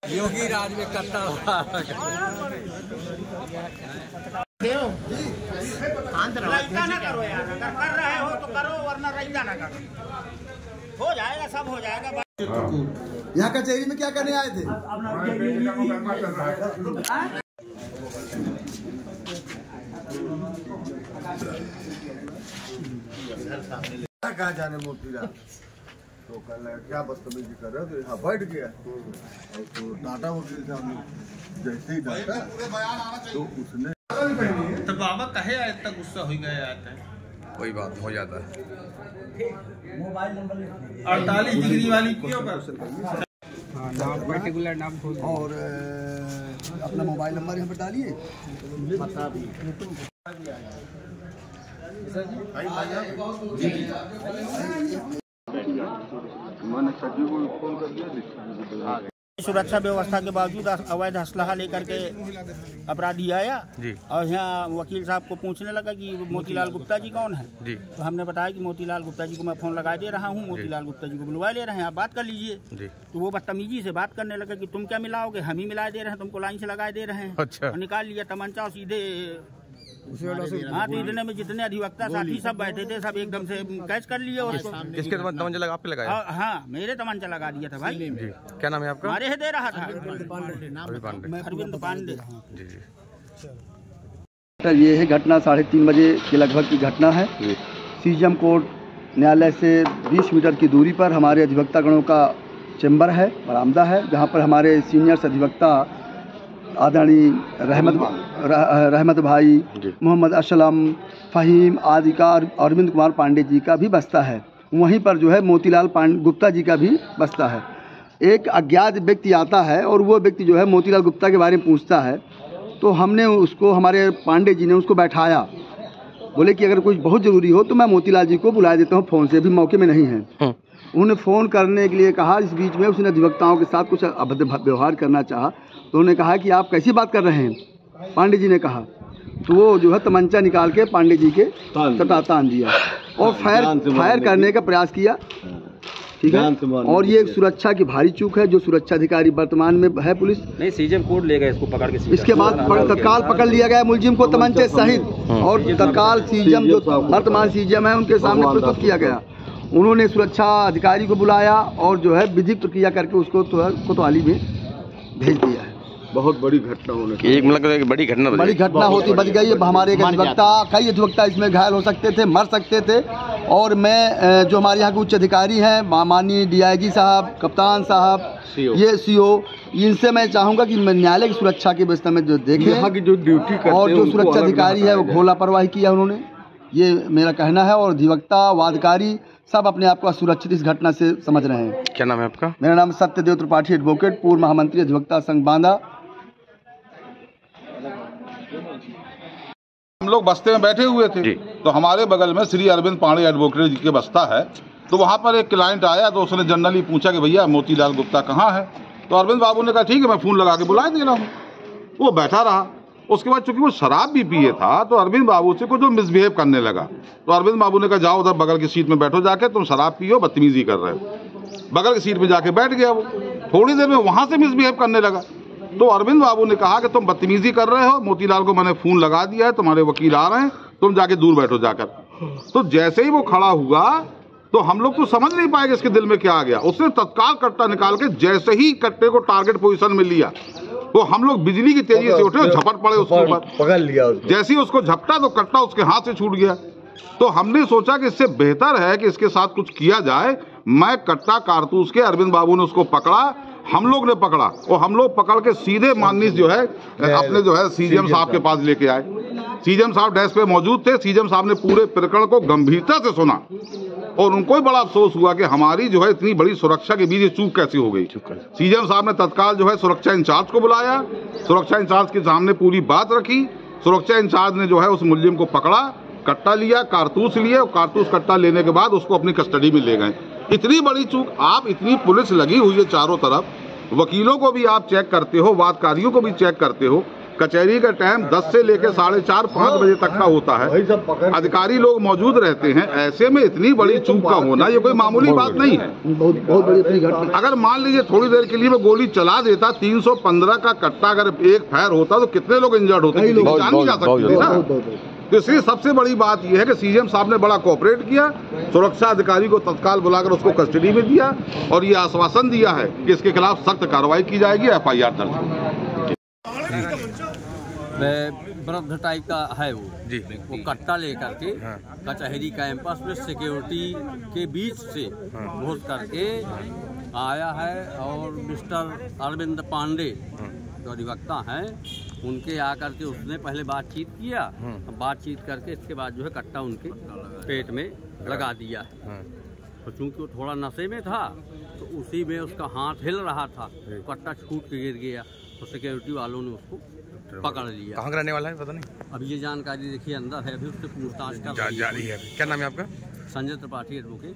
योगी राज में करता रईता ना करो यार, अगर कर रहे हो तो करो, वरना रईता ना करो। हो जाएगा, सब हो जाएगा। यहाँ कचहरी में क्या करने आए थे? कहाँ जाने मोतीलाल तो कल क्या बदतमीजी कर रहे हो, तो यहाँ बैठ गया और तो टाटा वकील साहब ने जैसे ही डांटा तो उसने तो बाबा कहे आए तक गुस्सा हो गया आता है, कोई बात हो जाता है। 48 डिग्री वाली क्यों कर नाम पर्टिकुलर नाम और अपना मोबाइल नंबर यहाँ पर डालिए। मैंने सचिव को फोन कर दिया। सुरक्षा व्यवस्था के बावजूद अवैध असलहा लेकर के अपराधी आया जी। और यहाँ वकील साहब को पूछने लगा कि मोतीलाल गुप्ता जी कौन है जी। तो हमने बताया कि मोतीलाल गुप्ता जी को मैं फोन लगा दे रहा हूँ, मोतीलाल गुप्ता जी को बुलवा ले रहे हैं, आप बात कर लीजिए जी। तो वो बदतमीजी से बात करने लगा कि तुम क्या मिलाओगे, हम ही मिला दे रहे हैं, तुमको लाइन से लगा दे रहे हैं। अच्छा। और निकाल लिया तमंचा और सीधे हाँ, तो इतने में जितने अधिवक्ता साथी सब बैठे थे सब एकदम से कैच कर लिए उसको। किसके तमंचा लगा, आप पे लगाया? हाँ, मेरे तमंचा लगा दिया था भाई जी। क्या नाम है आपका? मारे दे रहा था अरविंद पांडे। जी जी। ये है घटना 3:30 बजे के लगभग की घटना है। सीजीएम कोर्ट न्यायालय से 20 मीटर की दूरी पर हमारे अधिवक्ता गणों का चैम्बर है, बरामदा है, जहाँ पर हमारे सीनियर अधिवक्ता आदरणीय रहमत भाई, मोहम्मद असलम, फ़हीम आदि का, अरविंद कुमार पांडे जी का भी बस्ता है। वहीं पर जो है मोतीलाल गुप्ता जी का भी बस्ता है। एक अज्ञात व्यक्ति आता है और वो व्यक्ति जो है मोतीलाल गुप्ता के बारे में पूछता है, तो हमने उसको, हमारे पांडे जी ने उसको बैठाया, बोले कि अगर कुछ बहुत ज़रूरी हो तो मैं मोतीलाल जी को बुला देता हूँ, फ़ोन से भी मौके में नहीं है। उन्होंने फ़ोन करने के लिए कहा, इस बीच में उसने अधिवक्ताओं के साथ कुछ अभद्र व्यवहार करना चाहा, तो उन्होंने कहा कि आप कैसी बात कर रहे हैं, पांडे जी ने कहा। तो वो जो है तमंचा निकाल के पांडे जी के तान दिया और फायर करने का प्रयास किया। ठीक है, और ये एक सुरक्षा की भारी चूक है जो सुरक्षा अधिकारी वर्तमान में है पुलिस नहीं, सीजीएम कोर्ट ले गए इसको पकड़ के। इसके बाद तत्काल पकड़ लिया गया मुलजिम को तमंचे सहित, और तत्काल सीजीएम जो वर्तमान सीजीएम है उनके सामने प्रस्तुत किया गया। उन्होंने सुरक्षा अधिकारी को बुलाया और जो है विधिक प्रक्रिया करके उसको कोतवाली में भेज दिया है। बहुत बड़ी घटना होने एक मतलब बड़ी घटना होती बच गई है। हमारे अधिवक्ता, कई अधिवक्ता इसमें घायल हो सकते थे, मर सकते थे। और मैं जो हमारे यहाँ के उच्च अधिकारी हैं, माननीय डीआईजी साहब, कप्तान साहब, ये सीओ, इनसे मैं चाहूँगा कि न्यायालय की सुरक्षा की व्यवस्था में जो देखें, यहाँ की जो ड्यूटी करते और जो सुरक्षा अधिकारी है वो घोर लापरवाही किया उन्होंने, ये मेरा कहना है। और अधिवक्ता, वादकारी सब अपने आप को सुरक्षित इस घटना से समझ रहे हैं। क्या नाम है आपका? मेरा नाम सत्यदेव त्रिपाठी, एडवोकेट, पूर्व महामंत्री अधिवक्ता संघ बांदा। हम लोग बस्ते में बैठे हुए थे तो हमारे बगल में श्री अरविंद पांडे एडवोकेट जी के बस्ता है। तो वहाँ पर एक क्लाइंट आया तो उसने जनरली पूछा कि भैया मोतीलाल गुप्ता कहाँ है। तो अरविंद बाबू ने कहा ठीक है, मैं फ़ोन लगा के बुला दे रहा हूँ। वो बैठा रहा। उसके बाद चूंकि वो शराब भी पिए था तो अरविंद बाबू से कुछ मिसबिहेव करने लगा। तो अरविंद बाबू ने कहा जाओ उधर बगल की सीट में बैठो जाके, तुम शराब पियो, बदतमीजी कर रहे हो। बगल की सीट में जाके बैठ गया वो। थोड़ी देर में वहाँ से मिसबिहेव करने लगा। तो अरविंद बाबू ने कहा कि तुम बदतमीजी कर रहे हो, मोतीलाल को मैंने फ़ोन लगा दिया है, तुम्हारे वकील आ रहे हैं, तुम जाके दूर बैठो जाकर। तो जैसे ही वो खड़ा हुआ तो हम लोग तो समझ नहीं पाए कि इसके दिल में क्या आ गया। उसने तत्काल कट्टा निकाल के जैसे ही कट्टे को टारगेट पोजीशन में लिया तो हम लोग बिजली की तेजी से उठे और झपट पड़े उसके ऊपर, पकड़ लिया। जैसे ही उसको झपटा तो कट्टा उसके हाथ से छूट गया। तो हमने सोचा कि इससे बेहतर है कि इसके साथ कुछ किया जाए। मैं कट्टा कारतूस के, अरविंद बाबू ने उसको पकड़ा, हम लोग ने पकड़ा और हम लोग पकड़ के सीधे माननीय जो है अपने जो है सीजीएम साहब के पास लेके आए। सीजीएम साहब डेस्क पे मौजूद थे। सीजीएम साहब ने पूरे प्रकरण को गंभीरता से सुना और उनको ही बड़ा अफसोस हुआ कि हमारी जो है इतनी बड़ी सुरक्षा के बीच ये चूक कैसी हो गई। सीजीएम साहब ने तत्काल जो है सुरक्षा इंचार्ज को बुलाया, सुरक्षा इंचार्ज के सामने पूरी बात रखी। सुरक्षा इंचार्ज ने जो है उस मुलजिम को पकड़ा, कट्टा लिया, कारतूस लिए और कारतूस कट्टा लेने के बाद उसको अपनी कस्टडी में ले गए। इतनी बड़ी चूक, आप इतनी पुलिस लगी हुई है चारों तरफ, वकीलों को भी आप चेक करते हो, वादकारियों को भी चेक करते हो, कचहरी का टाइम 10 से लेकर 4:30 5 बजे तक का होता है। अधिकारी लोग मौजूद रहते हैं। ऐसे में इतनी बड़ी चूक का होना ये कोई मामूली बात नहीं है। बहुत बड़ी घटना। अगर मान लीजिए थोड़ी देर के लिए मैं गोली चला देता, 315 का कट्टा अगर एक फायर होता तो कितने लोग इंजर्ड होते, जान नहीं जा सकती थी ना। तो इसलिए सबसे बड़ी बात यह है कि सीएम साहब ने बड़ा कोऑपरेट किया, सुरक्षा अधिकारी को तत्काल बुलाकर उसको कस्टडी में दिया और ये आश्वासन दिया है कि इसके खिलाफ सख्त कार्रवाई की जाएगी, FIR दर्ज होगी। वृद्ध टाइप का है वो जी, वो कट्टा लेकर के कचहरी कैंपस में सिक्योरिटी के बीच से घुस करके आया है और मिस्टर अरविंद पांडे जो अधिवक्ता हैं उनके आकर के उसने पहले बातचीत किया, बातचीत करके इसके बाद जो है कट्टा उनके पेट में लगा दिया है। तो चूंकि वो थोड़ा नशे में था तो उसी में उसका हाथ हिल रहा था, कट्टा छूट के गिर गया तो सिक्योरिटी वालों ने उसको पकड़ लिया। कहाँ का रहने वाला है पता नहीं, अब ये जानकारी देखिए अंदर है, अभी उससे पूछताछ कर जारी है। क्या नाम है आपका? संजय त्रिपाठी एडवोकेट।